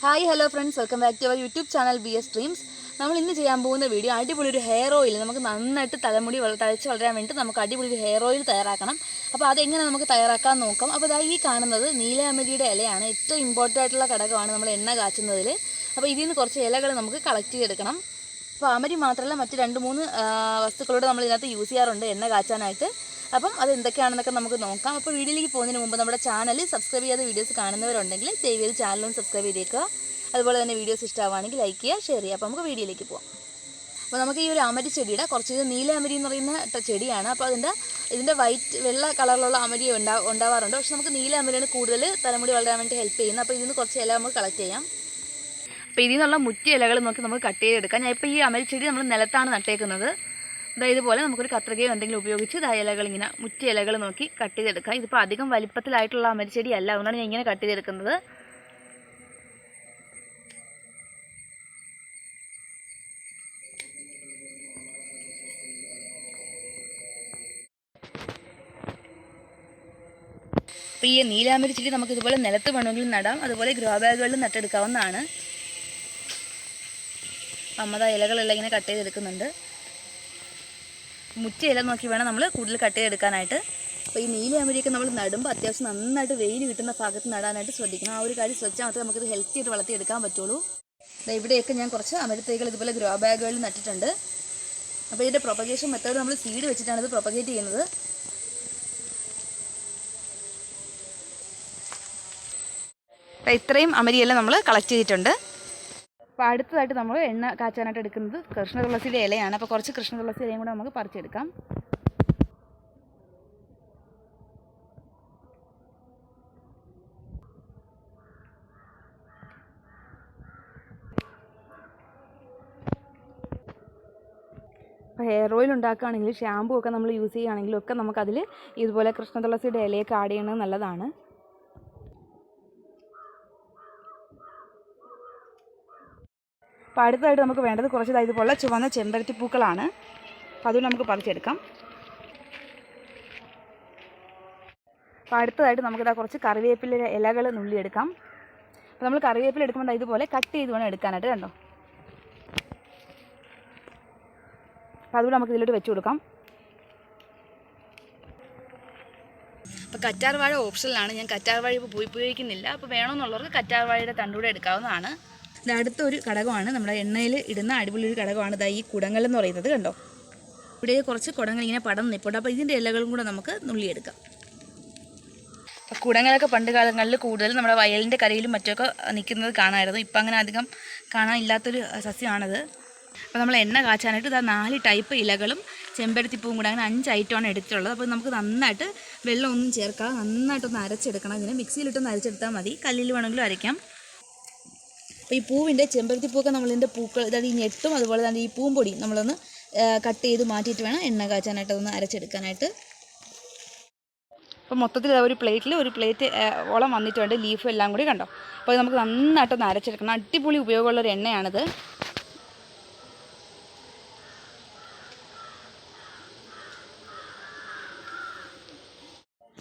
Hi hello friends, welcome back to our YouTube channel BS dreams. നമ്മൾ ഇന്ന് ചെയ്യാൻ പോകുന്ന വീഡിയോ അടിപൊളി ഒരു ഹെയർ ഓയിൽ. നമുക്ക് നന്നായിട്ട് തലമുടി തഴച്ച് വളരാൻ വേണ്ടി നമുക്ക് അടിപൊളി ഒരു ഹെയർ ഓയിൽ തയ്യാറാക്കണം. അപ്പോൾ അതെങ്ങനെ നമുക്ക് തയ്യാറാക്കാൻ നോക്കാം. അപ്പോൾ ഈ കാണുന്നത് നീലാമരിയുടെ ഇലയാണ്. ഏറ്റവും ഇമ്പോർട്ടൻ്റ് ആയിട്ടുള്ള ഘടകമാണ് നമ്മൾ എണ്ണ കാച്ചുന്നതിൽ. അപ്പോൾ ഇതിൽ നിന്ന് കുറച്ച് ഇലകൾ നമുക്ക് കളക്ട് ചെയ്തെടുക്കണം. അപ്പോൾ അമരി മാത്രമല്ല മറ്റ് 2-3 വസ്തുക്കളോട് നമ്മൾ ഇതിനകത്ത് യൂസ് ചെയ്യാറുണ്ട് എണ്ണ കാച്ചാനായിട്ട്. അപ്പം അത് എന്തൊക്കെയാണെന്നൊക്കെ നമുക്ക് നോക്കാം. അപ്പോൾ വീഡിയോയിലേക്ക് പോകുന്നതിന് മുമ്പ് നമ്മുടെ ചാനൽ സബ്സ്ക്രൈബ് ചെയ്യാത്ത വീഡിയോസ് കാണുന്നവരുണ്ടെങ്കിൽ ദയവേത് ചാനലും സബ്സ്ക്രൈബ് ചെയ്തേക്കുക. അതുപോലെ തന്നെ വീഡിയോസ് ഇഷ്ടമാണെങ്കിൽ ലൈക്ക് ചെയ്യുക, ഷെയർ ചെയ്യുക. അപ്പോൾ നമുക്ക് വീഡിയോയിലേക്ക് പോകാം. അപ്പോൾ നമുക്ക് ഈ ഒരു അമരി ചെടിയുടെ കുറച്ച് നീലാമരി എന്ന് പറയുന്ന ചെടിയാണ്. അപ്പോൾ ഇതിൻ്റെ വെള്ള കളറിലുള്ള അമരി ഉണ്ടാവാറുണ്ട്. പക്ഷെ നമുക്ക് നീലാമരിയാണ് കൂടുതൽ തലമുടി വളരാൻ വേണ്ടി ഹെൽപ്പ് ചെയ്യുന്നത്. അപ്പോൾ ഇതിൽ നിന്ന് കുറച്ച് ഇല നമുക്ക് കളക്ട് ചെയ്യാം. അപ്പോൾ ഇതിൽ നിന്നുള്ള മുറ്റിയ ഇലകൾ നോക്കി നമുക്ക് കട്ട് ചെയ്തെടുക്കാം. ഞാൻ ഇപ്പോൾ ഈ അമരി ചെടി നമ്മൾ നിലത്താണ് നട്ടേക്കുന്നത്. ഇതുപോലെ നമുക്കൊരു കത്രികയോ എന്തെങ്കിലും ഉപയോഗിച്ച് ഇലകൾ ഇങ്ങനെ മുറ്റിയ ഇലകൾ നോക്കി കട്ട് ചെയ്തെടുക്കാം. ഇതിപ്പോൾ അധികം വലിപ്പത്തിലായിട്ടുള്ള അമരിച്ചെടി അല്ല, അതുകൊണ്ടാണ് ഞാൻ ഇങ്ങനെ കട്ട് ചെയ്തെടുക്കുന്നത്. അപ്പോൾ ഈ നീലാമരി ചെടി നമുക്ക് ഇതുപോലെ നിലത്ത് വേണമെങ്കിലും നടാം, അതുപോലെ ഗ്രോ ബാഗുകളിൽ നട്ടെടുക്കാവുന്നതാണ്. അമ്മ ഇലകളെല്ലാം ഇങ്ങനെ കട്ട് ചെയ്തെടുക്കുന്നുണ്ട്. മുറ്റിയ ഇല നോക്കി വേണം നമ്മൾ കൂടുതൽ കട്ട് ചെയ്തെടുക്കാനായിട്ട്. അപ്പോൾ ഈ നീലാമരിയൊക്കെ നമ്മൾ നടുമ്പോൾ അത്യാവശ്യം നന്നായിട്ട് വെയിൽ കിട്ടുന്ന ഭാഗത്ത് നടാനായിട്ട് ശ്രദ്ധിക്കണം. ആ ഒരു കാര്യം ശ്രദ്ധിച്ചാൽ മാത്രമേ നമുക്കിത് ഹെൽത്തി ആയിട്ട് വളർത്തിയെടുക്കാൻ പറ്റുള്ളൂ. ഇവിടെയൊക്കെ ഞാൻ കുറച്ച് അമരത്തൈകൾ ഇതുപോലെ ഗ്രോ ബാഗുകളിൽ നട്ടിട്ടുണ്ട്. അപ്പോൾ ഇതിൻ്റെ പ്രൊപ്പഗേഷൻ മെത്തേഡ് നമ്മൾ സീഡ് വെച്ചിട്ടാണ് ഇത് പ്രൊപ്പഗേറ്റ് ചെയ്യുന്നത്. ഇത്രയും അമരിയെല്ലാം നമ്മൾ കളക്ട് ചെയ്തിട്ടുണ്ട്. അപ്പോൾ അടുത്തതായിട്ട് നമ്മൾ എണ്ണ കാച്ചാനായിട്ട് എടുക്കുന്നത് കൃഷ്ണ തുളസിയുടെ ഇലയാണ്. അപ്പോൾ കുറച്ച് കൃഷ്ണ തുളസി ഇലയും കൂടെ നമുക്ക് പറിച്ചെടുക്കാം. അപ്പോൾ ഹെയർ ഓയിൽ ഉണ്ടാക്കുകയാണെങ്കിൽ ഷാമ്പൂ ഒക്കെ നമ്മൾ യൂസ് ചെയ്യുകയാണെങ്കിലും ഒക്കെ നമുക്കതിൽ ഇതുപോലെ കൃഷ്ണ തുളസിയുടെ ഇലയൊക്കെ ആഡ് ചെയ്യുന്നത് നല്ലതാണ്. അപ്പോൾ അടുത്തതായിട്ട് നമുക്ക് വേണ്ടത് കുറച്ച് ഇതുപോലെ ചുവന്ന ചെമ്പരത്തി പൂക്കളാണ്. അപ്പോൾ അതുകൊണ്ട് നമുക്ക് പറിച്ചെടുക്കാം. അപ്പോൾ അടുത്തതായിട്ട് നമുക്കിതാ കുറച്ച് കറിവേപ്പില ഇലകൾ നുള്ളിയെടുക്കാം. അപ്പോൾ നമ്മൾ കറിവേപ്പില എടുക്കുമ്പോൾ ഇതുപോലെ കട്ട് ചെയ്ത് വേണം എടുക്കാനായിട്ട്, കണ്ടോ. അപ്പോൾ അതുകൂടെ നമുക്ക് ഇതിലോട്ട് വെച്ച് കൊടുക്കാം. അപ്പോൾ കറ്റാർ വാഴ ഓപ്ഷനിലാണ്, ഞാൻ കറ്റാർ വാഴ ഇപ്പോൾ ഉപയോഗിക്കുന്നില്ല. അപ്പോൾ വേണമെന്നുള്ളവർക്ക് കറ്റാർ വാഴയുടെ തണ്ടൂടെ എടുക്കാവുന്നതാണ്. ഇത് അടുത്തൊരു ഘടകമാണ്, നമ്മുടെ എണ്ണയിൽ ഇടുന്ന അടിപൊളി ഒരു ഘടകമാണ് ഈ കുടങ്ങൾ എന്ന് പറയുന്നത്, കണ്ടോ. ഇവിടെ കുറച്ച് കുടങ്ങൾ ഇങ്ങനെ പടർന്ന് നിൽപ്പുണ്ട്. അപ്പോൾ ഇതിൻ്റെ ഇലകളും കൂടെ നമുക്ക് നുള്ളിയെടുക്കാം. അപ്പോൾ കുടങ്ങളൊക്കെ പണ്ട് കാലങ്ങളിൽ കൂടുതൽ നമ്മുടെ വയലിൻ്റെ കരയിലും മറ്റൊക്കെ നിൽക്കുന്നത് കാണാമായിരുന്നു. ഇപ്പം അങ്ങനെ അധികം കാണാനില്ലാത്തൊരു സസ്യമാണത്. അപ്പോൾ നമ്മൾ എണ്ണ കാച്ചാനായിട്ട് 4 ടൈപ്പ് ഇലകളും ചെമ്പരത്തിപ്പൂവും കൂടെ അങ്ങനെ 5 ഐറ്റമാണ് എടുത്തിട്ടുള്ളത്. അപ്പോൾ നമുക്ക് നന്നായിട്ട് വെള്ളമൊന്നും ചേർക്കാതെ നന്നായിട്ടൊന്ന് അരച്ചെടുക്കണം. ഇങ്ങനെ മിക്സിയിലിട്ടൊന്ന് അരച്ചെടുത്താൽ മതി, കല്ലിൽ വേണമെങ്കിലും അരയ്ക്കാം. അപ്പോൾ ഈ പൂവിൻ്റെ ചെമ്പരത്തിപ്പൂക്കെ നമ്മളിതിൻ്റെ പൂക്കൾ ഈ ഞെട്ടും അതുപോലെ തന്നെ ഈ പൂമ്പൊടി നമ്മളൊന്ന് കട്ട് ചെയ്ത് മാറ്റിയിട്ട് വേണം എണ്ണ കാച്ചാനായിട്ട് അതൊന്ന് അരച്ചെടുക്കാനായിട്ട്. അപ്പോൾ മൊത്തത്തിൽ ഒരു പ്ലേറ്റ് ഓളം വന്നിട്ടുണ്ട്, ലീഫും എല്ലാം കൂടി, കണ്ടോ. അപ്പോൾ നമുക്ക് നന്നായിട്ടൊന്ന് അരച്ചെടുക്കണം. അടിപൊളി ഉപയോഗമുള്ളൊരു എണ്ണയാണിത്.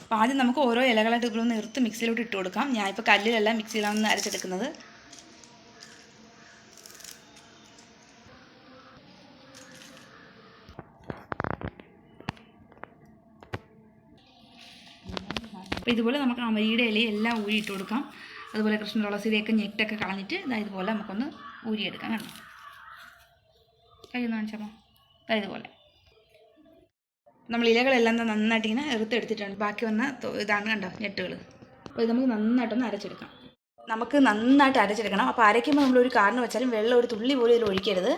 അപ്പോൾ ആദ്യം നമുക്ക് ഓരോ ഇലകളായിട്ട് ഇതൊന്ന് നിർത്ത് മിക്സിയിലോട്ട് ഇട്ട് കൊടുക്കാം. ഞാനിപ്പോൾ കല്ലിലല്ല മിക്സിയിലാണ് അരച്ചെടുക്കുന്നത്. അപ്പോൾ ഇതുപോലെ നമുക്ക് അമരിയുടെ ഇലയും എല്ലാം ഊരിയിട്ട് കൊടുക്കാം. അതുപോലെ കൃഷ്ണ തുളസിയുടെയൊക്കെ ഞെട്ടൊക്കെ കളഞ്ഞിട്ട് ഇതുപോലെ നമുക്കൊന്ന് ഊരിയെടുക്കാം, കണ്ടോ. കയ്യൊന്ന് കാണിച്ചപ്പോൾ ഇതുപോലെ നമ്മൾ ഇലകളെല്ലാം നന്നായിട്ട് ഇങ്ങനെ എടുത്തെടുത്തിട്ടുണ്ട്. ബാക്കി വന്ന ഇതാണ്, കണ്ടോ, ഞെട്ടുകൾ. അപ്പോൾ ഇത് നമുക്ക് നന്നായിട്ടൊന്ന് അരച്ചെടുക്കാം. നമുക്ക് നന്നായിട്ട് അരച്ചെടുക്കണം. അപ്പോൾ അരയ്ക്കുമ്പോൾ നമ്മളൊരു കാരണം വെച്ചാലും വെള്ളം ഒരു തുള്ളി പോലും ഇതിൽ ഒഴിക്കരുത്.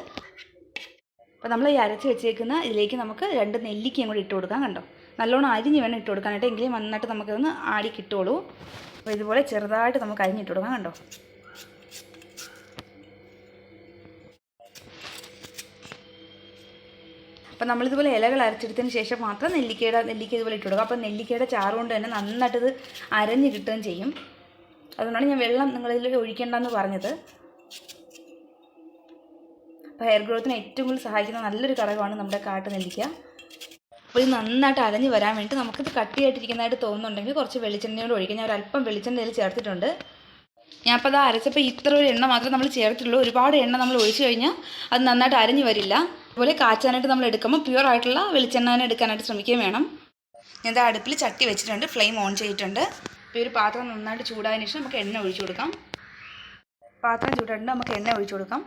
അപ്പോൾ നമ്മൾ ഈ അരച്ച് വെച്ചേക്കുന്ന ഇതിലേക്ക് നമുക്ക് 2 നെല്ലിക്കയും കൂടി ഇട്ട് കൊടുക്കാം, കണ്ടോ. നല്ലോണം അരിഞ്ഞ് വേണം ഇട്ട് കൊടുക്കാനായിട്ട്, എങ്കിലും നന്നായിട്ട് നമുക്കിതൊന്ന് ആടി കിട്ടുള്ളൂ. അപ്പോൾ ഇതുപോലെ ചെറുതായിട്ട് നമുക്ക് അരിഞ്ഞിട്ട് കൊടുക്കാം, കണ്ടോ. അപ്പോൾ നമ്മളിതുപോലെ ഇലകൾ അരച്ചെടുത്തതിന് ശേഷം മാത്രം നെല്ലിക്ക ഇതുപോലെ ഇട്ട് കൊടുക്കുക. അപ്പോൾ നെല്ലിക്കയുടെ ചാറ് കൊണ്ട് തന്നെ നന്നായിട്ടിത് അരഞ്ഞ് കിട്ടുകയും ചെയ്യും. അതുകൊണ്ടാണ് ഞാൻ വെള്ളം നിങ്ങളിതിൽ ഒഴിക്കേണ്ടെന്ന് പറഞ്ഞത്. അപ്പോൾ ഹെയർ ഗ്രോത്തിന് ഏറ്റവും കൂടുതൽ സഹായിക്കുന്ന നല്ലൊരു ഘടകമാണ് നമ്മുടെ കാട്ടു നെല്ലിക്ക. അപ്പോൾ ഇത് നന്നായിട്ട് അരഞ്ഞ് വരാൻ വേണ്ടി നമുക്കിത് കട്ടിയായിട്ടിരിക്കുന്നതായിട്ട് തോന്നുന്നുണ്ടെങ്കിൽ കുറച്ച് വെളിച്ചെണ്ണയോട് ഒഴിക്കാം. ഞാൻ ഒരല്പം വെളിച്ചെണ്ണയിൽ ചേർത്തിട്ടുണ്ട്. ഞാനിപ്പോൾ അത് അരച്ചപ്പോൾ ഇത്ര ഒരു എണ്ണ മാത്രമേ നമ്മൾ ചേർത്തുള്ളൂ. ഒരുപാട് എണ്ണ നമ്മൾ ഒഴിച്ചു കഴിഞ്ഞാൽ അത് നന്നായിട്ട് അരഞ്ഞു വരില്ല. അതുപോലെ കാച്ചാനായിട്ട് നമ്മൾ എടുക്കുമ്പോൾ പ്യുവർ ആയിട്ടുള്ള വെളിച്ചെണ്ണ തന്നെ എടുക്കാനായിട്ട് ശ്രമിക്കുകയും വേണം. ഞാൻ അടുപ്പിൽ ചട്ടി വെച്ചിട്ടുണ്ട്, ഫ്ലെയിം ഓൺ ചെയ്തിട്ടുണ്ട്. ഇപ്പോൾ ഒരു പാത്രം നന്നായിട്ട് ചൂടായതിനു ശേഷം നമുക്ക് എണ്ണ ഒഴിച്ചു കൊടുക്കാം. പാത്രം ചൂടായിട്ടുണ്ട്, നമുക്ക് എണ്ണ ഒഴിച്ചു കൊടുക്കാം.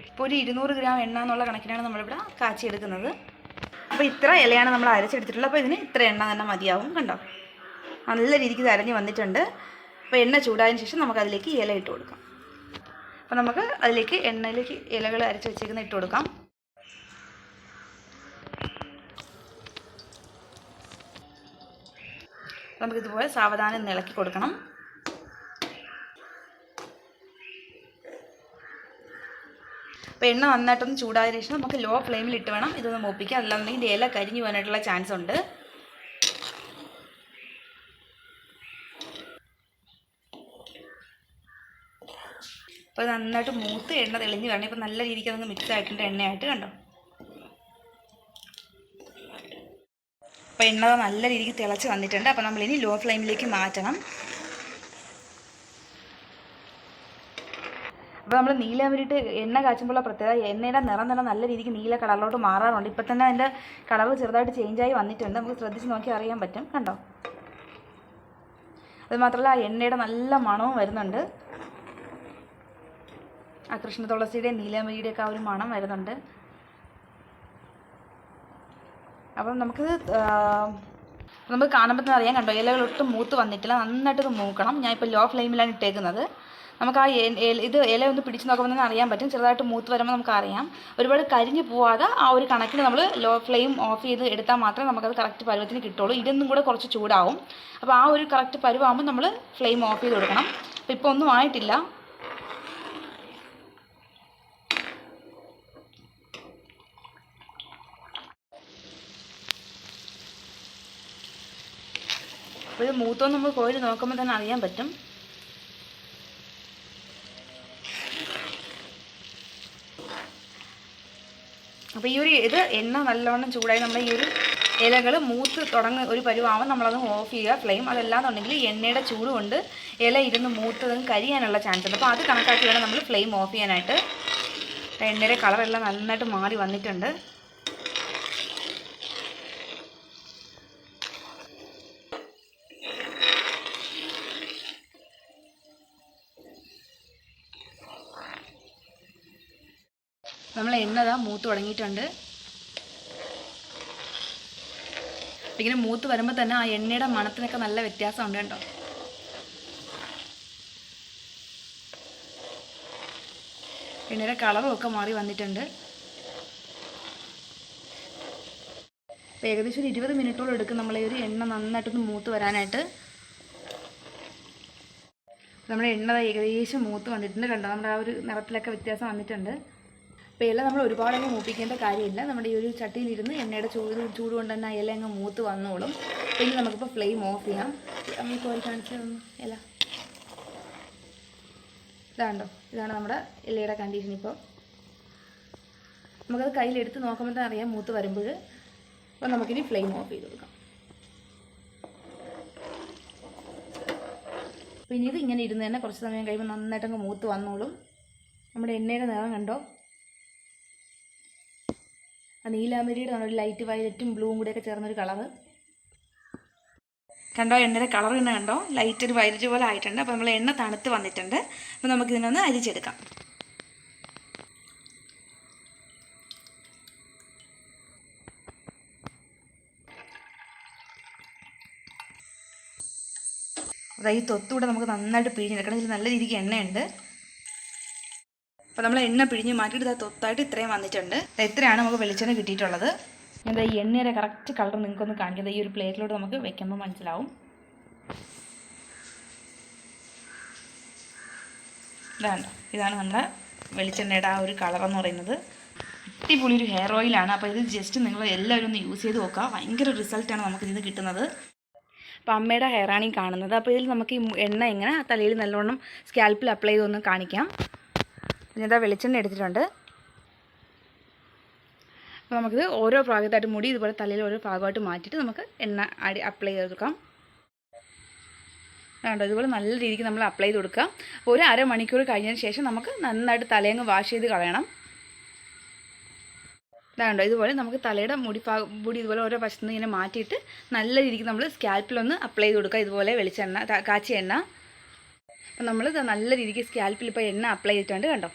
ഇപ്പോൾ ഒരു 200 ഗ്രാം എണ്ണ എന്നുള്ള കണക്കിനാണ് നമ്മളിവിടെ കാച്ചിയെടുക്കുന്നത്. അപ്പോൾ ഇത്ര ഇലയാണ് നമ്മൾ അരച്ചെടുത്തിട്ടുള്ളത്. അപ്പോൾ ഇതിന് ഇത്ര എണ്ണ തന്നെ മതിയാവും. കണ്ടോ, നല്ല രീതിക്ക് ഇത് അരഞ്ഞ് വന്നിട്ടുണ്ട്. അപ്പോൾ എണ്ണ ചൂടായതിനു ശേഷം നമുക്കതിലേക്ക് ഇല ഇട്ട് കൊടുക്കാം. അപ്പോൾ നമുക്ക് അതിലേക്ക് എണ്ണയിലേക്ക് ഇലകൾ അരച്ച് വെച്ചേക്കുന്ന ഇട്ട് കൊടുക്കാം. നമുക്കിതുപോലെ സാവധാനം ഇളക്കി കൊടുക്കണം. അപ്പോൾ എണ്ണ നന്നായിട്ടൊന്ന് ചൂടായതിനു ശേഷം നമുക്ക് ലോ ഫ്ലെയിമിൽ ഇട്ട് വേണം ഇതൊന്ന് മൂപ്പിക്കുക. അല്ലാന്നുണ്ടെങ്കിൽ ഇല കരിഞ്ഞു പോകാനായിട്ടുള്ള ചാൻസ് ഉണ്ട്. അപ്പോൾ നന്നായിട്ട് മൂത്ത് എണ്ണ തെളിഞ്ഞ് വരണം. ഇപ്പോൾ നല്ല രീതിക്ക് അതങ്ങ് മിക്സ് ആയിട്ടുണ്ട് എണ്ണയായിട്ട്. കണ്ടോ, അപ്പോൾ എണ്ണ നല്ല രീതിക്ക് തിളച്ച് വന്നിട്ടുണ്ട്. അപ്പോൾ നമ്മളിനി ലോ ഫ്ലെയിമിലേക്ക് മാറ്റണം. അപ്പോൾ നമ്മൾ നീലമരിയിട്ട് എണ്ണ കാച്ചുമ്പോഴുള്ള പ്രത്യേകത എണ്ണയുടെ നിറം തന്നെ നല്ല രീതിക്ക് നീല കളറിലോട്ട് മാറാറുണ്ട്. ഇപ്പോൾ തന്നെ അതിൻ്റെ കളർ ചെറുതായിട്ട് ചേഞ്ചായി വന്നിട്ടുണ്ട്. നമുക്ക് ശ്രദ്ധിച്ച് നോക്കി അറിയാൻ പറ്റും. കണ്ടോ, അതുമാത്രമല്ല ആ എണ്ണയുടെ നല്ല മണവും വരുന്നുണ്ട്. ആ കൃഷ്ണ തുളസിയുടെയും നീലമരിയുടെയൊക്കെ ആ ഒരു മണം വരുന്നുണ്ട്. അപ്പം നമുക്ക് കാണുമ്പോൾ തന്നെ അറിയാം. കണ്ടോ, ഇലകൾ ഒട്ടും മൂത്ത് വന്നിട്ടില്ല. നന്നായിട്ടത് മൂക്കണം. ഞാനിപ്പോൾ ലോ ഫ്ലെയിമിലാണ് ഇട്ടേക്കുന്നത്. നമുക്ക് ആ ഇത് ഇല ഒന്ന് പിടിച്ച് നോക്കുമ്പോൾ തന്നെ അറിയാൻ പറ്റും. ചെറുതായിട്ട് മൂത്ത് വരുമ്പോൾ നമുക്കറിയാം. ഒരുപാട് കരിഞ്ഞു പോവാതെ ആ ഒരു കണക്കിന് നമ്മൾ ലോ ഫ്ലെയിം ഓഫ് ചെയ്ത് എടുത്താൽ മാത്രമേ നമുക്കത് കറക്റ്റ് പരുവത്തിന് കിട്ടുള്ളൂ. ഇതൊന്നും കൂടെ കുറച്ച് ചൂടാവും. അപ്പോൾ ആ ഒരു കറക്റ്റ് പരുവാകുമ്പോൾ നമ്മൾ ഫ്ലെയിം ഓഫ് ചെയ്ത് കൊടുക്കണം. അപ്പോൾ ഇപ്പോൾ ഒന്നും ആയിട്ടില്ല. അപ്പോൾ ഇത് മൂത്തോ നമ്മൾ കോരി നോക്കുമ്പോൾ തന്നെ അറിയാൻ പറ്റും. അപ്പോൾ ഈ ഒരു ഇത് എണ്ണ നല്ലവണ്ണം ചൂടായി നമ്മൾ ഈ ഒരു ഇലകൾ മൂത്ത് തുടങ്ങുന്ന ഒരു പരുവാകുമ്പോൾ നമ്മളത് ഓഫ് ചെയ്യുക ഫ്ലെയിം. അതല്ലാന്നുണ്ടെങ്കിൽ എണ്ണയുടെ ചൂട് കൊണ്ട് ഇല ഇരുന്ന് മൂത്തതും കരിയാനുള്ള ചാൻസ് ഉണ്ട്. അപ്പോൾ അത് കണക്കാക്കി വേണം നമ്മൾ ഫ്ലെയിം ഓഫ് ചെയ്യാനായിട്ട്. എണ്ണയുടെ കളറെല്ലാം നന്നായിട്ട് മാറി വന്നിട്ടുണ്ട്. നമ്മൾ എണ്ണ മൂത്ത് തുടങ്ങിയിട്ടുണ്ട്. ഇങ്ങനെ മൂത്ത് വരുമ്പോൾ തന്നെ ആ എണ്ണയുടെ മണത്തിനൊക്കെ നല്ല വ്യത്യാസമുണ്ട്. കേട്ടോ, എണ്ണയുടെ കളറും ഒക്കെ മാറി വന്നിട്ടുണ്ട്. അപ്പോൾ ഏകദേശം ഒരു 20 മിനിറ്റോളം എടുക്കും നമ്മളെ ഒരു എണ്ണ നന്നായിട്ടൊന്ന് മൂത്ത് വരാനായിട്ട്. നമ്മുടെ എണ്ണ ഏകദേശം മൂത്ത് വന്നിട്ടുണ്ട്. കണ്ടോ, നമ്മുടെ ആ ഒരു നിറത്തിലൊക്കെ വ്യത്യാസം വന്നിട്ടുണ്ട്. അപ്പോൾ ഇല നമ്മൾ ഒരുപാടങ്ങ് മൂപ്പിക്കേണ്ട കാര്യമില്ല. നമ്മുടെ ഈ ഒരു ചട്ടിയിലിരുന്ന് എണ്ണയുടെ ചൂട് കൊണ്ട് തന്നെ ഇല അങ്ങ് മൂത്ത് വന്നോളും. പിന്നെ നമുക്കിപ്പോൾ ഫ്ലെയിം ഓഫ് ചെയ്യാം. നമ്മൾ കോരി കാണിച്ചു ഇല ഇതാണ്ടോ, ഇതാണ് നമ്മുടെ ഇലയുടെ കണ്ടീഷൻ. ഇപ്പോൾ നമുക്കത് കയ്യിലെടുത്ത് നോക്കുമ്പോൾ തന്നെ അറിയാം മൂത്ത് വരുമ്പോൾ. അപ്പോൾ നമുക്കിനി ഫ്ലെയിം ഓഫ് ചെയ്ത് കൊടുക്കാം. പിന്നെ ഇത് ഇങ്ങനെ ഇരുന്ന് തന്നെ കുറച്ച് സമയം കഴിയുമ്പോൾ നന്നായിട്ടങ്ങ് മൂത്ത് വന്നോളും. നമ്മുടെ എണ്ണയുടെ നിറം കണ്ടോ, ആ നീലാമരിയുടെ ഒരു ലൈറ്റ് വയലറ്റും ബ്ലൂവും കൂടെയൊക്കെ ചേർന്നൊരു കളറ് കണ്ടോ. എണ്ണയുടെ കളർ തന്നെ കണ്ടോ, ലൈറ്റ് ഒരു വയലറ്റ് പോലെ ആയിട്ടുണ്ട്. അപ്പോൾ നമ്മൾ എണ്ണ തണുത്ത് വന്നിട്ടുണ്ട്. അപ്പോൾ നമുക്കിതിനൊന്ന് അരിച്ചെടുക്കാം. അതായത് ഈ തൊത്തൂടെ നമുക്ക് നന്നായിട്ട് പിഴിഞ്ഞെടുക്കണം. ഇതിൽ നല്ല രീതിക്ക് എണ്ണയുണ്ട്. അപ്പോൾ നമ്മൾ എണ്ണ പിഴിഞ്ഞ് മാറ്റിയിട്ട് തൊത്തായിട്ട് ഇത്രയും വന്നിട്ടുണ്ട്. ഇത്രയാണ് നമുക്ക് വെളിച്ചെണ്ണ കിട്ടിയിട്ടുള്ളത്. എന്താ ഈ എണ്ണയുടെ കറക്റ്റ് കളർ നിങ്ങൾക്കൊന്ന് കാണിക്കുന്നത് ഈ ഒരു പ്ലേറ്റിലോട്ട് നമുക്ക് വെക്കുമ്പോൾ മനസ്സിലാവും. ഇതാണ് നമ്മുടെ വെളിച്ചെണ്ണയുടെ ആ ഒരു കളറെന്ന് പറയുന്നത്. അടിപൊളി ഒരു ഹെയർ ഓയിലാണ്. അപ്പോൾ ഇത് ജസ്റ്റ് നിങ്ങൾ എല്ലാവരും ഒന്ന് യൂസ് ചെയ്ത് നോക്കുക. ഭയങ്കര റിസൾട്ടാണ് നമുക്കിതിന് കിട്ടുന്നത്. അപ്പോൾ അമ്മയുടെ ഹെയറാണ് ഈ കാണുന്നത്. അപ്പോൾ ഇതിൽ നമുക്ക് ഈ എണ്ണ എങ്ങനെ തലയിൽ നല്ലോണം സ്കാൽപ്പിൽ അപ്ലൈ ചെയ്തൊന്ന് കാണിക്കാം. പിന്നെ വെളിച്ചെണ്ണ എടുത്തിട്ടുണ്ട്. അപ്പോൾ നമുക്കിത് ഓരോ ഭാഗത്തായിട്ട് മുടി ഇതുപോലെ തലയിൽ ഓരോ ഭാഗമായിട്ട് മാറ്റിയിട്ട് നമുക്ക് എണ്ണ അപ്ലൈ ചെയ്ത് കൊടുക്കാം. കണ്ടോ, ഇതുപോലെ നല്ല രീതിക്ക് നമ്മൾ അപ്ലൈ ചെയ്ത് കൊടുക്കുക. ഒരു അരമണിക്കൂർ കഴിഞ്ഞതിന് ശേഷം നമുക്ക് നന്നായിട്ട് തലയങ്ങ് വാഷ് ചെയ്ത് കളയണം. ഇതാണ്ടോ, ഇതുപോലെ നമുക്ക് തലയുടെ മുടി ഇതുപോലെ ഓരോ വശത്തുനിന്ന് ഇങ്ങനെ മാറ്റിയിട്ട് നല്ല രീതിക്ക് നമ്മൾ സ്കാൽപ്പിലൊന്ന് അപ്ലൈ ചെയ്ത് കൊടുക്കുക. ഇതുപോലെ വെളിച്ചെണ്ണ, കാച്ചിയ എണ്ണ. അപ്പം നമ്മൾ നല്ല രീതിക്ക് സ്കാൽപ്പിൽ ഇപ്പോൾ എണ്ണ അപ്ലൈ ചെയ്തിട്ടുണ്ട്. കണ്ടോ,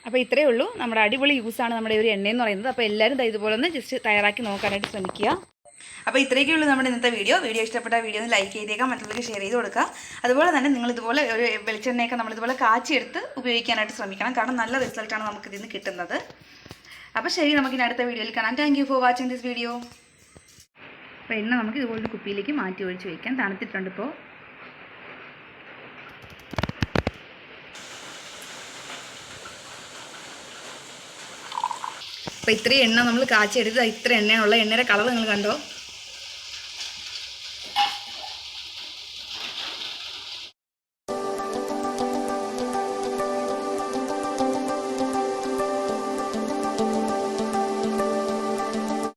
അപ്പോൾ ഇത്രയേ ഉള്ളൂ. നമ്മുടെ അടിപൊളി യൂസാണ് നമ്മുടെ ഒരു എണ്ണയെന്ന് പറയുന്നത്. അപ്പോൾ എല്ലാവരും ഇതുപോലെ ഒന്ന് ജസ്റ്റ് തയ്യാറാക്കി നോക്കാനായിട്ട് ശ്രമിക്കുക. അപ്പോൾ ഇത്രയൊക്കെ ഉള്ളൂ നമ്മുടെ ഇന്നത്തെ വീഡിയോ. ഇഷ്ടപ്പെട്ട വീഡിയോ ഒന്ന് ലൈക്ക് ചെയ്തേക്കാം, മറ്റുള്ളവർക്ക് ഷെയർ ചെയ്ത് കൊടുക്കുക. അതുപോലെ തന്നെ നിങ്ങൾ ഇതുപോലെ ഒരു വെളിച്ചെണ്ണയൊക്കെ നമ്മളിതുപോലെ കാച്ചിയെടുത്ത് ഉപയോഗിക്കാനായിട്ട് ശ്രമിക്കണം. കാരണം നല്ല റിസൾട്ടാണ് നമുക്ക് ഇതിൽ നിന്ന് കിട്ടുന്നത്. അപ്പോൾ ശരി, നമുക്കിനി അടുത്ത വീഡിയോയിൽ കാണാം. Thank you for watching this video. അപ്പോൾ എണ്ണ നമുക്ക് ഇതുപോലൊരു കുപ്പിയിലേക്ക് മാറ്റി ഒഴിച്ച് വയ്ക്കാം. തണുത്തിട്ടുണ്ട് ഇപ്പോൾ. അപ്പോൾ ഇത്രയും എണ്ണ നമ്മൾ കാച്ചിയെടുത്ത് ഇത്ര എണ്ണയുള്ള എണ്ണയുടെ കളർ നിങ്ങൾ കണ്ടോ?